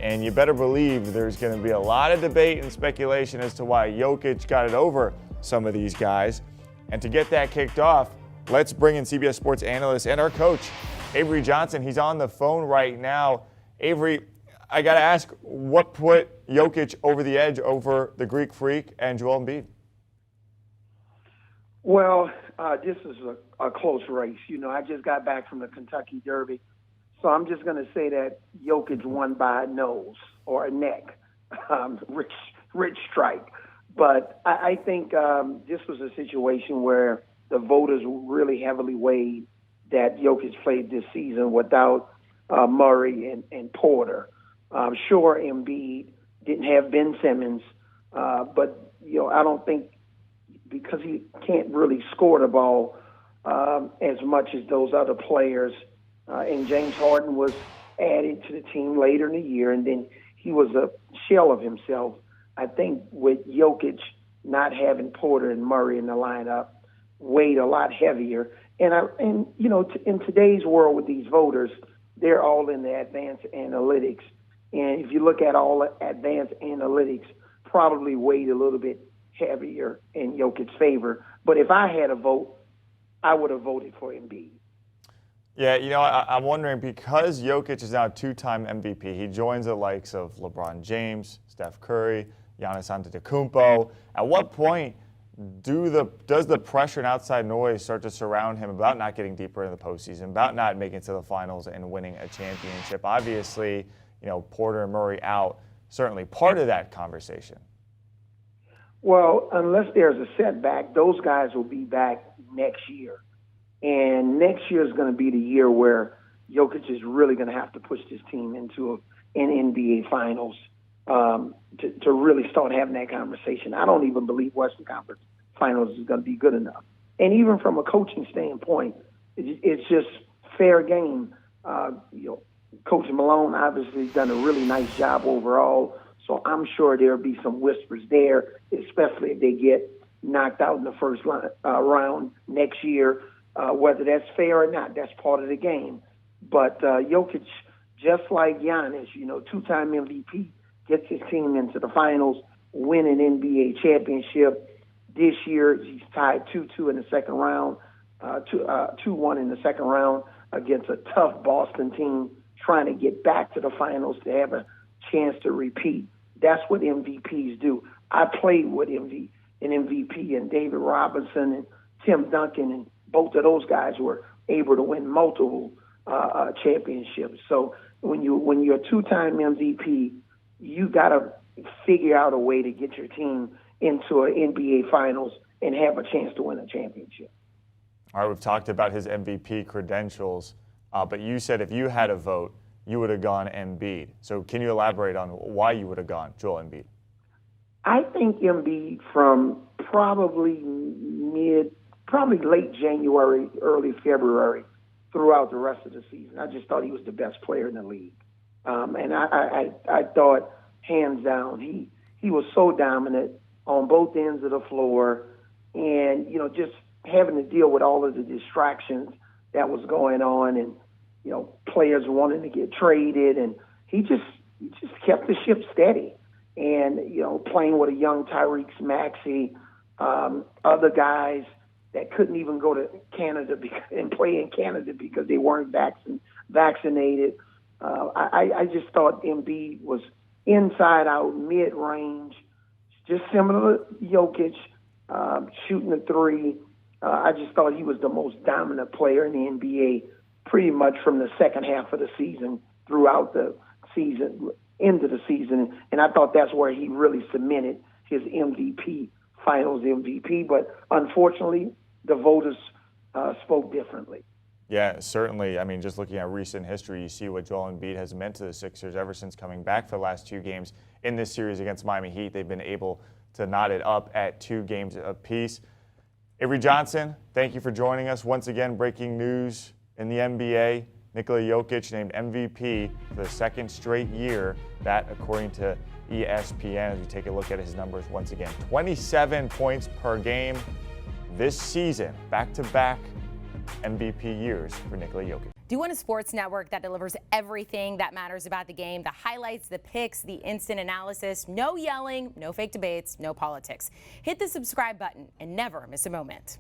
And you better believe there's going to be a lot of debate and speculation as to why Jokic got it over some of these guys. And to get that kicked off, let's bring in CBS Sports analyst and our coach, Avery Johnson. He's on the phone right now. Avery, I got to ask, what put Jokic over the edge over the Greek Freak and Joel Embiid? Well, this is a close race. You know, I just got back from the Kentucky Derby, so I'm just going to say that Jokic won by a nose or a neck, rich strike. But I think this was a situation where the voters really heavily weighed that Jokic played this season without Murray and Porter. Sure, Embiid didn't have Ben Simmons, but I don't think, because he can't really score the ball as much as those other players. And James Harden was added to the team later in the year, and then he was a shell of himself. I think with Jokic not having Porter and Murray in the lineup weighed a lot heavier. And in today's world with these voters, they're all in the advanced analytics. And if you look at all advanced analytics, probably weighed a little bit heavier in Jokic's favor. But if I had a vote, I would have voted for Embiid. Yeah, I'm wondering, because Jokic is now a two-time MVP, he joins the likes of LeBron James, Steph Curry, Giannis Antetokounmpo. At what point does the pressure and outside noise start to surround him about not getting deeper into the postseason, about not making it to the finals and winning a championship? Obviously, Porter and Murray out, certainly part of that conversation. Well, unless there's a setback, those guys will be back next year. And next year is going to be the year where Jokic is really going to have to push this team into an NBA Finals to really start having that conversation. I don't even believe Western Conference Finals is going to be good enough. And even from a coaching standpoint, it's just fair game. Coach Malone obviously has done a really nice job overall. So I'm sure there'll be some whispers there, especially if they get knocked out in the first round next year. Whether that's fair or not, that's part of the game. But Jokic, just like Giannis, two-time MVP, gets his team into the finals, win an NBA championship. This year, he's tied 2-2 in the second round, 2-1 in the second round against a tough Boston team trying to get back to the finals to have a chance to repeat. That's what MVPs do. I played with an MVP and David Robinson and Tim Duncan, and both of those guys were able to win multiple championships. So when you're a two-time MVP, you got to figure out a way to get your team into an NBA Finals and have a chance to win a championship. All right, we've talked about his MVP credentials, but you said if you had a vote, you would have gone Embiid. So can you elaborate on why you would have gone Joel Embiid? I think Embiid from probably late January, early February, throughout the rest of the season. I just thought he was the best player in the league. And I thought, hands down, he was so dominant on both ends of the floor, and, just having to deal with all of the distractions that was going on, and, players wanting to get traded, and he just kept the ship steady. And, playing with a young Tyrese Maxey, other guys that couldn't even go to Canada and play in Canada because they weren't vaccinated. I just thought Embiid was inside out, mid-range, just similar to Jokic, shooting the three. I just thought he was the most dominant player in the NBA pretty much from the second half of the season throughout the season, into the season. And I thought that's where he really cemented his MVP, Finals MVP. But unfortunately, the voters spoke differently. Yeah, certainly. I mean, just looking at recent history, you see what Joel Embiid has meant to the Sixers ever since coming back for the last two games in this series against Miami Heat. They've been able to knot it up at 2 games apiece. Avery Johnson, thank you for joining us. Once again, breaking news in the NBA. Nikola Jokic named MVP for the second straight year. That, according to ESPN, as we take a look at his numbers once again. 27 points per game this season. Back-to-back MVP years for Nikola Jokic. Do you want a sports network that delivers everything that matters about the game? The highlights, the picks, the instant analysis, no yelling, no fake debates, no politics. Hit the subscribe button and never miss a moment.